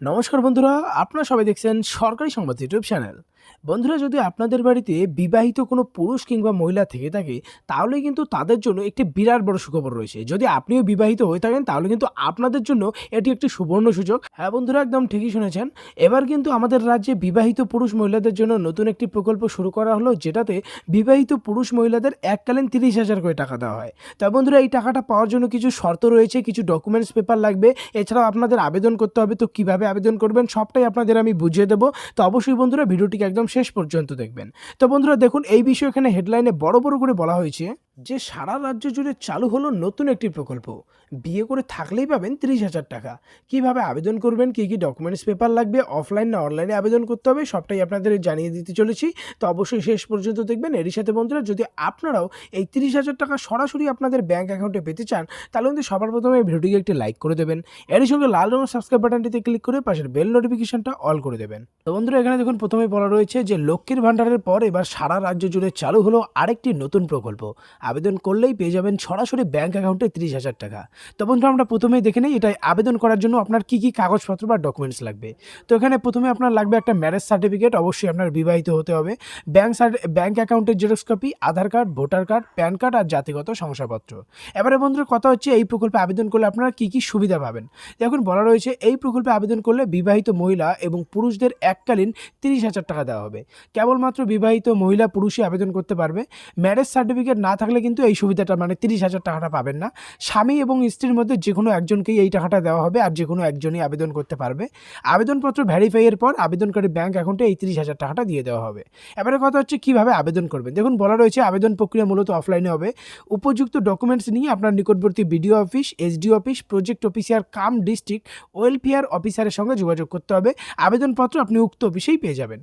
নমস্কার বন্ধুরা, আপনারা সবাই দেখছেন সরকারি সংবাদ ইউটিউব চ্যানেল। বন্ধুরা, যদি আপনাদের বাড়িতে বিবাহিত কোনো পুরুষ কিংবা মহিলা থেকে থাকে, তাহলে কিন্তু তাদের জন্য একটি বিরাট বড় সুখবর রয়েছে। যদি আপনিও বিবাহিত হয়ে থাকেন, তাহলে কিন্তু আপনাদের জন্য এটি একটি সুবর্ণ সুযোগ। হ্যাঁ বন্ধুরা, একদম ঠিকই শুনেছেন। এবার কিন্তু আমাদের রাজ্যে বিবাহিত পুরুষ মহিলাদের জন্য নতুন একটি প্রকল্প শুরু করা হলো, যেটাতে বিবাহিত পুরুষ মহিলাদের এককালীন 30,000 করে টাকা দেওয়া হয়। তা বন্ধুরা, এই টাকাটা পাওয়ার জন্য কিছু শর্ত রয়েছে, কিছু ডকুমেন্টস পেপার লাগবে। এছাড়াও আপনাদের আবেদন করতে হবে। তো কিভাবে আবেদন করবেন সবটাই আপনাদের আমি বুঝিয়ে দেবো। তো অবশ্যই বন্ধুরা, ভিডিওটিকে একদম শেষ পর্যন্ত দেখবেন। তো বন্ধুরা দেখুন, এই বিষয়ে এখানে হেডলাইনে বড় বড় করে বলা হয়েছে যে সারা রাজ্য জুড়ে চালু হলো নতুন একটি প্রকল্প। বিয়ে করে থাকলেই পাবেন 30,000 টাকা। কিভাবে আবেদন করবেন, কি কি ডকুমেন্টস পেপার লাগবে, অফলাইন না অনলাইনে আবেদন করতে হবে, সবটাই আপনাদের জানিয়ে দিতে চলেছি। তো অবশ্যই শেষ পর্যন্ত দেখবেন। এরই সাথে বন্ধুরা, যদি আপনারাও এই 30,000 টাকা সরাসরি আপনাদের ব্যাঙ্ক অ্যাকাউন্টে পেতে চান, তাহলে কিন্তু সবার প্রথমে এই ভিডিওটিকে একটি লাইক করে দেবেন। এরই সঙ্গে লাল রঙের সাবস্ক্রাইব বাটনটিতে ক্লিক করে পাশের বেল নোটিফিকেশনটা অল করে দেবেন। তো বন্ধুরা, এখানে দেখুন প্রথমে বলা রয়েছে যে লক্ষ্মীর ভান্ডারের পর এবার সারা রাজ্য জুড়ে চালু হলো আরেকটি নতুন প্রকল্প। আবেদন করলেই পেয়ে যাবেন সরাসরি ব্যাঙ্ক অ্যাকাউন্টে 30,000 টাকা। তো বন্ধুরা, আমরা প্রথমেই দেখে নিই এটাই আবেদন করার জন্য আপনার কি কি কাগজপত্র বা ডকুমেন্টস লাগবে। তো এখানে প্রথমে আপনার লাগবে একটা ম্যারেজ সার্টিফিকেট, অবশ্যই আপনার বিবাহিত হতে হবে। ব্যাঙ্ক অ্যাকাউন্টের xerox copy, Aadhaar card, voter card, PAN card আর জাতিগত শংসাপত্র। এবারে বন্ধুরা, কথা হচ্ছে এই প্রকল্পে আবেদন করলে আপনারা কি কি সুবিধা পাবেন। এখন বলা রয়েছে এই প্রকল্পে আবেদন করলে বিবাহিত মহিলা এবং পুরুষদের এককালীন 30,000 টাকা দেওয়া হবে। কেবলমাত্র বিবাহিত মহিলা পুরুষই আবেদন করতে পারবে। ম্যারেজ সার্টিফিকেট না থাকলে কিন্তু এই সুবিধাটা মানে 30,000 টাকাটা পাবেন না। স্বামী এবং স্ত্রীর মধ্যে যে কোনো একজনকেই এই টাকাটা দেওয়া হবে, আর যে কোনো একজনই আবেদন করতে পারবে। আবেদনপত্র ভেরিফাইয়ের পর আবেদনকারী ব্যাঙ্ক অ্যাকাউন্টে এই 30,000 টাকাটা দিয়ে দেওয়া হবে। এবারে কথা হচ্ছে কিভাবে আবেদন করবেন। দেখুন, বলা রয়েছে আবেদন প্রক্রিয়া মূলত অফলাইনে হবে। উপযুক্ত ডকুমেন্টস নিয়ে আপনার নিকটবর্তী BDO office, SDO office, project officer কাম ডিস্ট্রিক্ট ওয়েলফেয়ার অফিসারের সঙ্গে যোগাযোগ করতে হবে। আবেদনপত্র আপনি উক্ত অফিসেই পেয়ে যাবেন।